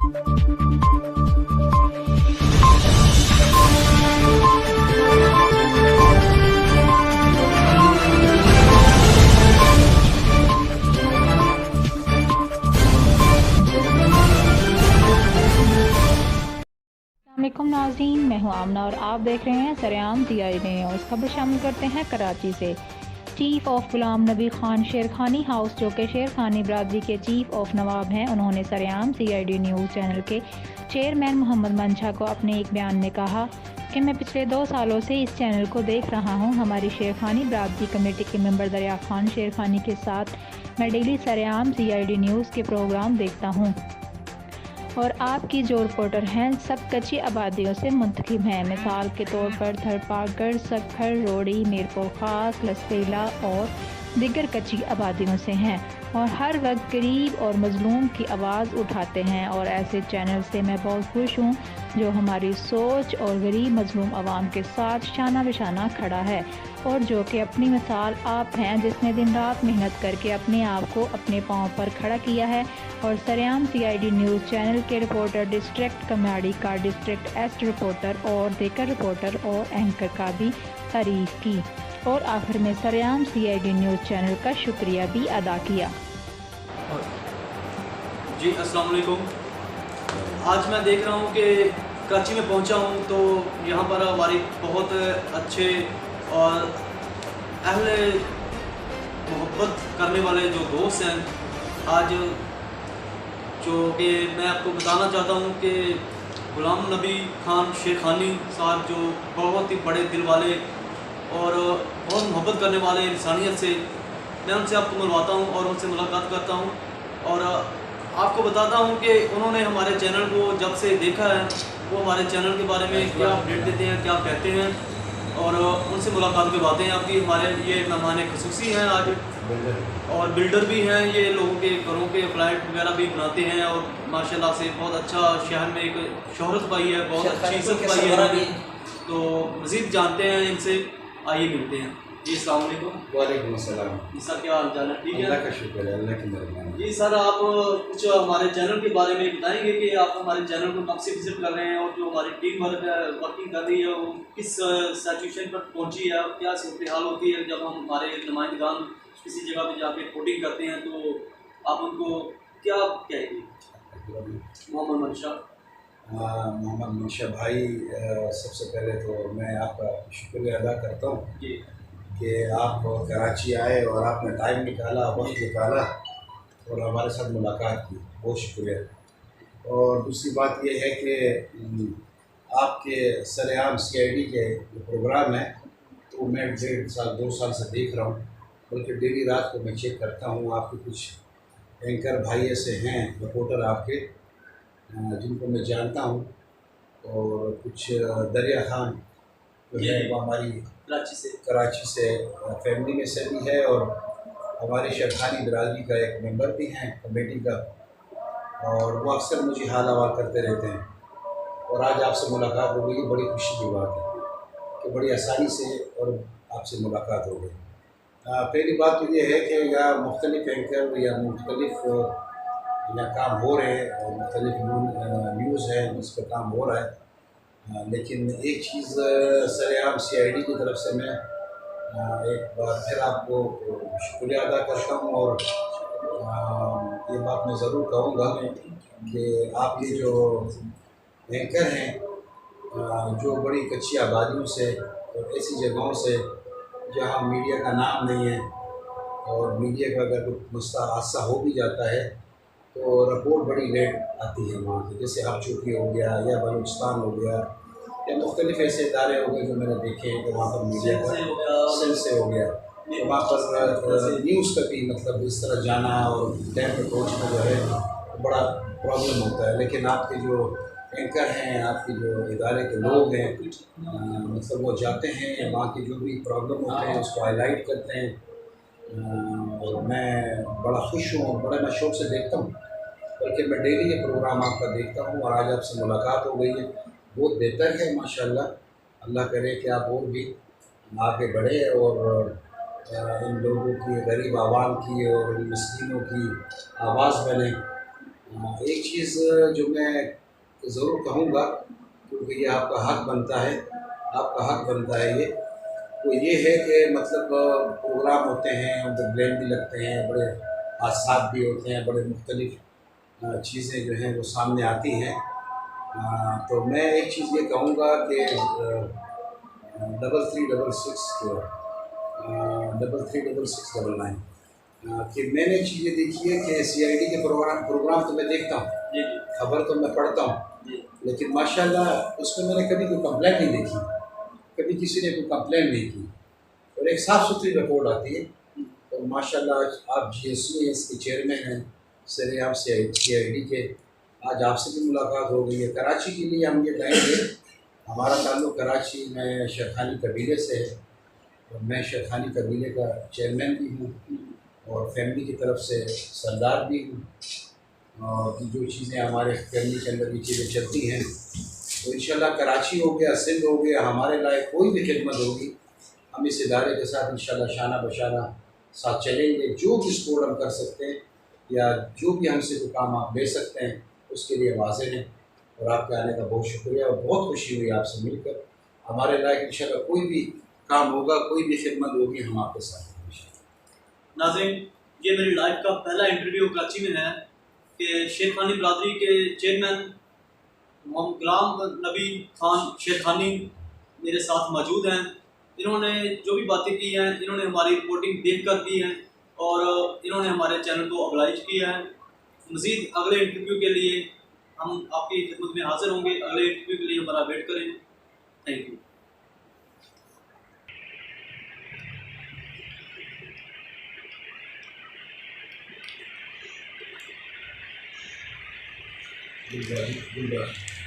अस्सलामुअलैकुम नाज़रीन, मैं हूं आमना और आप देख रहे हैं सरेआम CID न्यूज़। खबर शामिल करते हैं कराची से। Chief of Ghulam Nabi Khan Sherkhani house, जो कि शेरखानी बरादरी के चीफ ऑफ नवाब हैं, उन्होंने सरेआम CID न्यूज़ चैनल के चेयरमैन मोहम्मद मंशा को अपने एक बयान में कहा कि मैं पिछले 2 सालों से इस चैनल को देख रहा हूं। हमारी शेरखानी बरादरी कमेटी के मेंबर दरिया खान शेरखानी के साथ मैं डेली सरेआम CID न्यूज़ के प्रोग्राम देखता हूं और आपकी जो रिपोर्टर हैं सब कच्ची आबादियों से मुंतखब हैं। मिसाल के तौर पर थरपागढ़, सखर, रोड़ी, मीरपुर खास, लसपेला और दिगर कच्ची आबादियों से हैं और हर वक्त गरीब और मजलूम की आवाज़ उठाते हैं। और ऐसे चैनल से मैं बहुत खुश हूँ जो हमारी सोच और गरीब मजलूम आवाम के साथ शाना बिशाना खड़ा है और जो कि अपनी मिसाल आप हैं, जिसने दिन रात मेहनत करके अपने आप को अपने पाँव पर खड़ा किया है। और सरेआम CID न्यूज़ चैनल के रिपोर्टर डिस्ट्रिक्ट कमाड़ी का डिस्ट्रिक्ट एस्ट रिपोर्टर और देकर रिपोर्टर और एंकर का भी तारीफ की और आखिर में सरेआम CID न्यूज़ चैनल का शुक्रिया भी अदा किया। जी अस्सलाम वालेकुम। आज मैं देख रहा हूँ कि कराची में पहुँचा हूँ तो यहाँ पर हमारे बहुत अच्छे और अहले मोहब्बत करने वाले जो दोस्त हैं, आज जो कि मैं आपको बताना चाहता हूँ कि गुलाम नबी खान शेरखानी साहब जो बहुत ही बड़े दिल वाले और बहुत मोहब्बत करने वाले इंसानियत से, मैं उनसे आपको मिलवाता हूँ और उनसे मुलाकात करता हूँ और आपको बताता हूँ कि उन्होंने हमारे चैनल को जब से देखा है वो हमारे चैनल के बारे में क्या अपडेट देते हैं, क्या कहते हैं और उनसे मुलाकात करवाते हैं। आपकी हमारे ये मेहमान खुसूसी हैं आज और बिल्डर भी हैं, ये लोगों के घरों के फ्लैट वगैरह भी बनाते हैं और माशाल्लाह से बहुत अच्छा शहर में एक शोहरत पाई है, बहुत अच्छी इज्जत पाई है इन्होंने। तो मज़ीद जानते हैं इनसे, आइए मिलते हैं। जी अस्सलाम वालेकुम। वालेकुम अस्सलाम। जी सर, क्या हाल चाल है? ठीक है, अल्लाह का शुक्र है, अल्लाह की मेहरबानी। जी सर, आप कुछ हमारे चैनल के बारे में बताएंगे कि आप हमारे चैनल को कब से विजिट कर रहे हैं और जो हमारी टीम वर्किंग कर रही है वो किस सिचुएशन पर पहुंची है और क्या सूरत हाल होती है जब हम हमारे नुमाइंदगान किसी जगह पे जाके रिपोर्टिंग करते हैं, तो आप उनको क्या कहेंगे? मोहम्मद मंशा। मोहम्मद मंशा भाई, सबसे पहले तो मैं आपका शुक्रिया अदा करता हूँ जी कि आप कराची आए और आपने टाइम निकाला, वक्त निकाला और हमारे साथ मुलाकात की, बहुत शुक्रिया। और दूसरी बात यह है कि आपके सरेआम CID के जो प्रोग्राम है तो मैं 1.5 साल 2 साल से देख रहा हूँ, बल्कि डेली रात को मैं चेक करता हूँ। आपके कुछ एंकर भाई ऐसे हैं, रिपोर्टर आपके, जिनको मैं जानता हूँ और कुछ दरिया खान जो है वो हमारी कराची से फैमिली में से भी है और हमारे शेरखानी बिरादरी का एक मेंबर भी हैं कमेटी का, और वो अक्सर मुझे हाल हवाल करते रहते हैं। और आज आपसे मुलाकात हो गई, बड़ी खुशी की बात है कि बड़ी आसानी से और आपसे मुलाकात हो गई। पहली बात तो ये है कि यहाँ मुख्तलिफ एंकर या मुख्तलिफ यहाँ काम हो रहे हैं और मुख्तलिफ न्यूज़ है जिस पर काम हो रहा है, लेकिन एक चीज़ सरेआम CID की तरफ से मैं एक बार फिर आपको शुक्रिया अदा करता हूँ और ये बात मैं ज़रूर कहूँगा कि आप ये जो एंकर हैं जो बड़ी कच्ची आबादियों से और ऐसी जगहों से जहाँ मीडिया का नाम नहीं है और मीडिया का अगर कुछ मसला हादसा हो भी जाता है तो रिपोर्ट बड़ी लेट आती है वहाँ से, जैसे हरचोटी हो गया या बलूचिस्तान हो गया या मुख्तलिफ ऐसे इदारे हो गए जो मैंने देखे हैं कि वहाँ पर मीडिया का सेल से हो गया, तो वहाँ पर न्यूज़ का भी मतलब इस तरह जाना और टाइम पर पहुँचना जो है तो बड़ा प्रॉब्लम होता है। लेकिन आपके जो एंकर हैं, आपके जो इदारे के लोग हैं, मतलब वो जाते हैं या वहाँ की जो भी प्रॉब्लम होते हैं उसको हाईलाइट करते हैं और मैं बड़ा खुश हूँ और बड़ा मैं शौक़ से देखता हूँ, बल्कि मैं डेली ये प्रोग्राम आपका देखता हूँ और आज आपसे मुलाकात हो गई है, बहुत बेहतर है माशाल्लाह। अल्लाह करे कि आप और भी आगे बढ़े और इन लोगों की, गरीब आवाम की और इन मिस्कीनों की आवाज़ बने ایک چیز جو میں ضرور کہوں گا، کیونکہ یہ آپ کا حق بنتا ہے، آپ کا حق بنتا ہے تو یہ ہے کہ مطلب پروگرام ہوتے ہیں، بلین بھی لگتے ہیں، بڑے حادثات بھی ہوتے ہیں، بڑے مختلف چیزیں جو ہیں وہ سامنے آتی ہیں۔ تو میں ایک چیز یہ کہوں گا کہ 336699 کہ میں نے چیز یہ دیکھی ہے کہ CID کے پروگرام تو میں دیکھتا ہوں، جی خبر تو میں پڑھتا ہوں، جی لیکن ماشاءاللہ اس میں نے کبھی کوئی کمپلین نہیں دیکھی، کبھی کسی نے کوئی کمپلین نہیں کی، اور ایک صاف ستھری رپورٹ آتی ہے۔ تو ماشاءاللہ آپ GSU ہیں، اس کے چیئرمین ہیں سریام CID کے، آج آپ سے بھی ملاقات ہو گئی ہے۔ کراچی کے لیے ہم یہ کہیں گے، ہمارا تعلق کراچی میں شیرخانی قبیلے سے ہے، اور میں شیرخانی قبیلے کا چیئرمین بھی ہوں اور فیملی کی طرف سے سردار بھی ہوں، اور جو چیزیں ہمارے فیملی کے اندر یہ چیزیں چلتی ہیں، تو انشاءاللہ کراچی ہو گیا، سندھ ہو گیا، ہمارے لائق کوئی بھی خدمت ہوگی، ہم اس ادارے کے ساتھ انشاءاللہ شانہ بشانہ ساتھ چلیں گے۔ جو بھی سپورٹ ہم کر سکتے ہیں یا جو بھی ہم سے کوئی کام آپ لے سکتے ہیں، اس کے لیے حاضر ہیں، اور آپ کے آنے کا بہت شکریہ، اور بہت خوشی ہوئی آپ سے مل کر۔ ہمارے لائق انشاءاللہ کوئی بھی کام ہوگا، کوئی بھی خدمت ہوگی، ہم آپ کے ساتھ ہیں انشاءاللہ۔ ناظرین، یہ میری لائف کا پہلا انٹرویو کراچی میں ہے کہ شیرخانی برادری کے چیئرمین محمد غلام نبی خان شیرخانی میرے ساتھ موجود ہیں۔ انہوں نے جو بھی باتیں کی ہیں، انہوں نے ہماری رپورٹنگ دیکھ کر کی ہیں، اور انہوں نے ہمارے چینل کو ابلائش کیا ہے۔ مزید اگلے انٹرویو کے لیے ہم آپ کی خدمت میں حاضر ہوں گے۔ اگلے انٹرویو کے لیے ہمارا ویٹ کریں۔ Thank you. گلبرگ